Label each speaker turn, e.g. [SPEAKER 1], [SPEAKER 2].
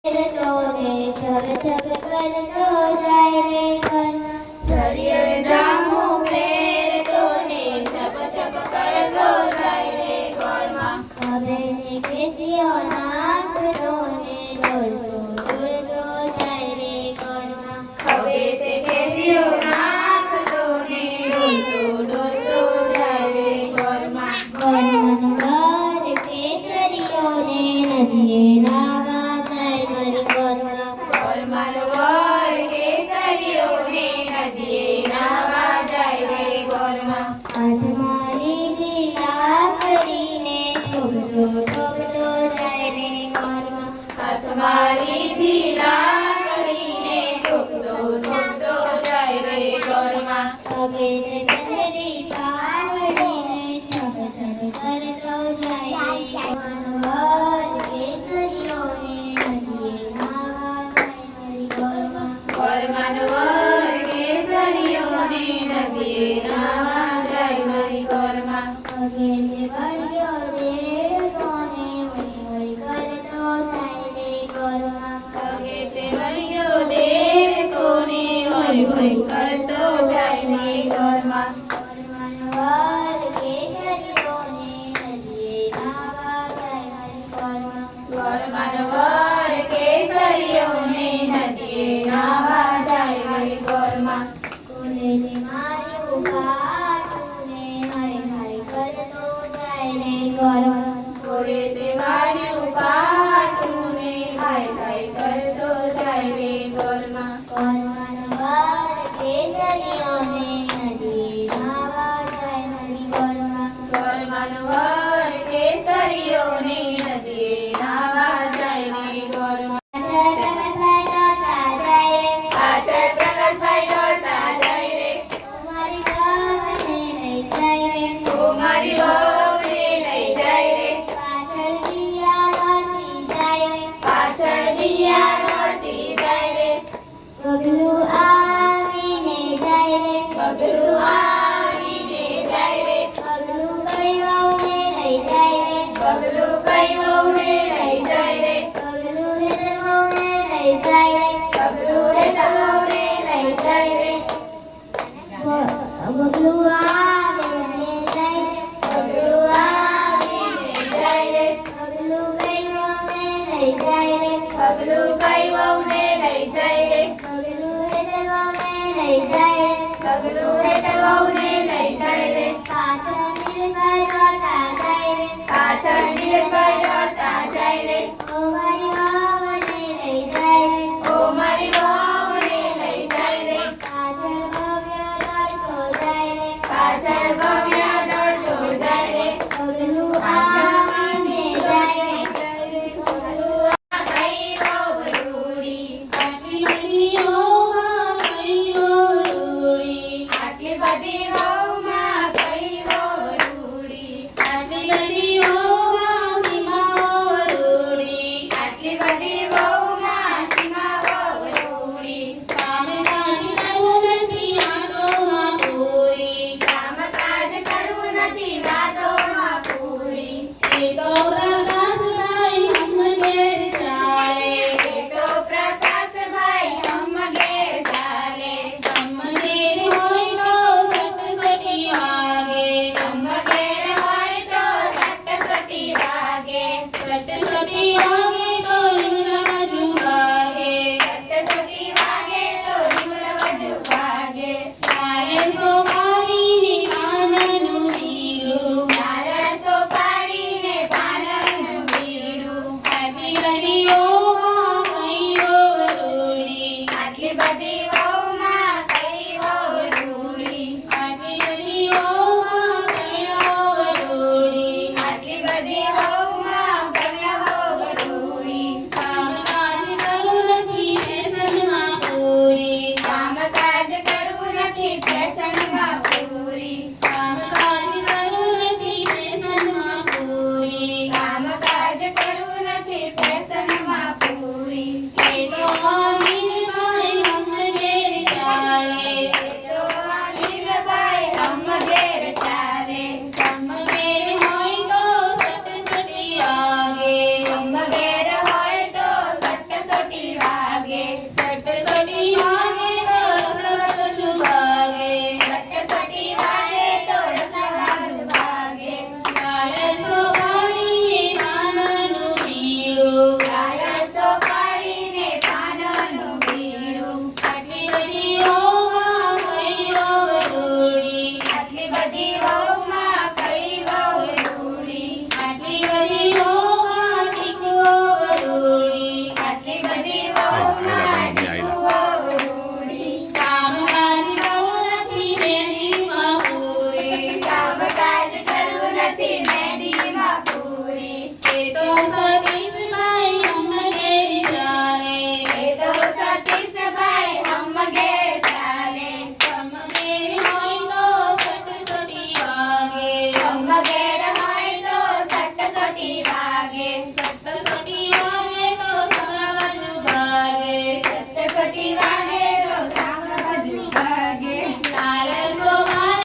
[SPEAKER 1] તોને છબ છબ કરતો જાય રે ઘરમાં
[SPEAKER 2] જરિયલ જામુ ફેરતો ને છપ છપ કરતો જાય રે ઘરમાં
[SPEAKER 1] ખભેથી ખેંચ્યો નાખતો ને દોડતો દોડતો જાય રે ઘરમાં
[SPEAKER 2] ખભેથી ખેંચ્યો નાખતો ને ડોલતો ડોલતો જાય રે ઘરમાં
[SPEAKER 1] ઘરમાં ઘર કેસરીઓ ને નદીએ નાવા જાય મારી ઘરમાં
[SPEAKER 2] ઘરમાં વર કેસરીઓ ને નદીએ નાવા જાય રે ઘરમાં
[SPEAKER 1] હાથમાં લીધી લાકડીને ઠોકતો ઠોકતો જાય રે ઘરમાં
[SPEAKER 2] હાથમાં લીધી લાકડીને ઠોકતો ઠોકતો જાય રે ઘરમાં
[SPEAKER 1] પગેને કચરી પાવડીને છબ છબ કરતો જાય રે ઘરમાં કેસરીઓને નદીએ નાવા જાય મારી ઘરમાં
[SPEAKER 2] ઘરમાં વર કેસરીઓને નદીએ નાવા જાય મારી ઘરમાં
[SPEAKER 1] પગેને વળગ્યો રેડકોને વઈ વઈ કરતો જાય રે ઘરમાં
[SPEAKER 2] પગે તે વળ્યો દેડકોને હોય હોય કરતો જાય રે ઘરમાં
[SPEAKER 1] ઘરમાં કેસરીઓને નદીએ નાવા જાય મારી ઘરમાં
[SPEAKER 2] ઘરમાં વર કેસરીઓને નદીએ નાવા જાય રે ઘરમાં
[SPEAKER 1] કોલેજે માર્યું પાટુને હાય હાય કરતો જાય રે ઘરમાં
[SPEAKER 2] ઘોડે તે માર્યું પાટું ને હાય હાય કરતો જાય રે ઘરમાં
[SPEAKER 1] ઘરમાં વાર કેસરીઓને નદીએ નાવા જાય મારી ઘરમાં
[SPEAKER 2] ઘરમાં વર કેસરીઓને નદીએ નાવા જાય રે ઘરમાં
[SPEAKER 1] પાછળ પ્રકાશભાઈ દોડતા જાય રે
[SPEAKER 2] પાછળ પ્રકાશભાઈ દોડતા જાય રે
[SPEAKER 1] મારી વહુને લઈ જાય રે
[SPEAKER 2] ઓ મારી વહુને લઈ જાય રે
[SPEAKER 1] પાછળ દિયા દોડતી જાય રે
[SPEAKER 2] પાછળ દિયા દોડતી જાય રે
[SPEAKER 1] પગલું આવીને જાય રે
[SPEAKER 2] પગલું આવીને જાય રે
[SPEAKER 1] પગલું કઈ વહુને લઈ જાય રે
[SPEAKER 2] પગલું કઈ વહુને લઈ જાય રે
[SPEAKER 1] પગલું હેતર વહુને લઈ જાય રે
[SPEAKER 2] પગલું હેતર વહુને લઈ જાય રે
[SPEAKER 1] પગલું આવીને જાય રે
[SPEAKER 2] પગલું આવીને જાય રે
[SPEAKER 1] પગલું કઈ વહુને લઈ જાય રે
[SPEAKER 2] પગલું કઈ વહુને લઈ જાય રે
[SPEAKER 1] પગલું હેતર વહુને લઈ જાય રે
[SPEAKER 2] પગલું હેતર વહુને લઈ જાય રે
[SPEAKER 1] પાછળ નીલભાઈ દોડતા જાય રે
[SPEAKER 2] પાછળ નીલેશભાઈ દોડતા જાય રે
[SPEAKER 1] ઓ મારી વહુને લઈ જાય રે
[SPEAKER 2] ઓ મારી વહુને લઈ જાય રે
[SPEAKER 1] પાછળ ભવ્ય દોડતો જાય રે
[SPEAKER 2] પાછળ ભવ્ય દોડતો જાય રે
[SPEAKER 1] પગલું આવીને જાય રે
[SPEAKER 2] પગલું આ કઈ વહુ રૂડી આટલી બધી વહુમાં કઈ વહુ રૂડી આટલી બધી વહુમાં કઈ વહુ રૂડી આટલી બધી વહુમાં સીમા વહુ રૂડી આટલી બધી વહુ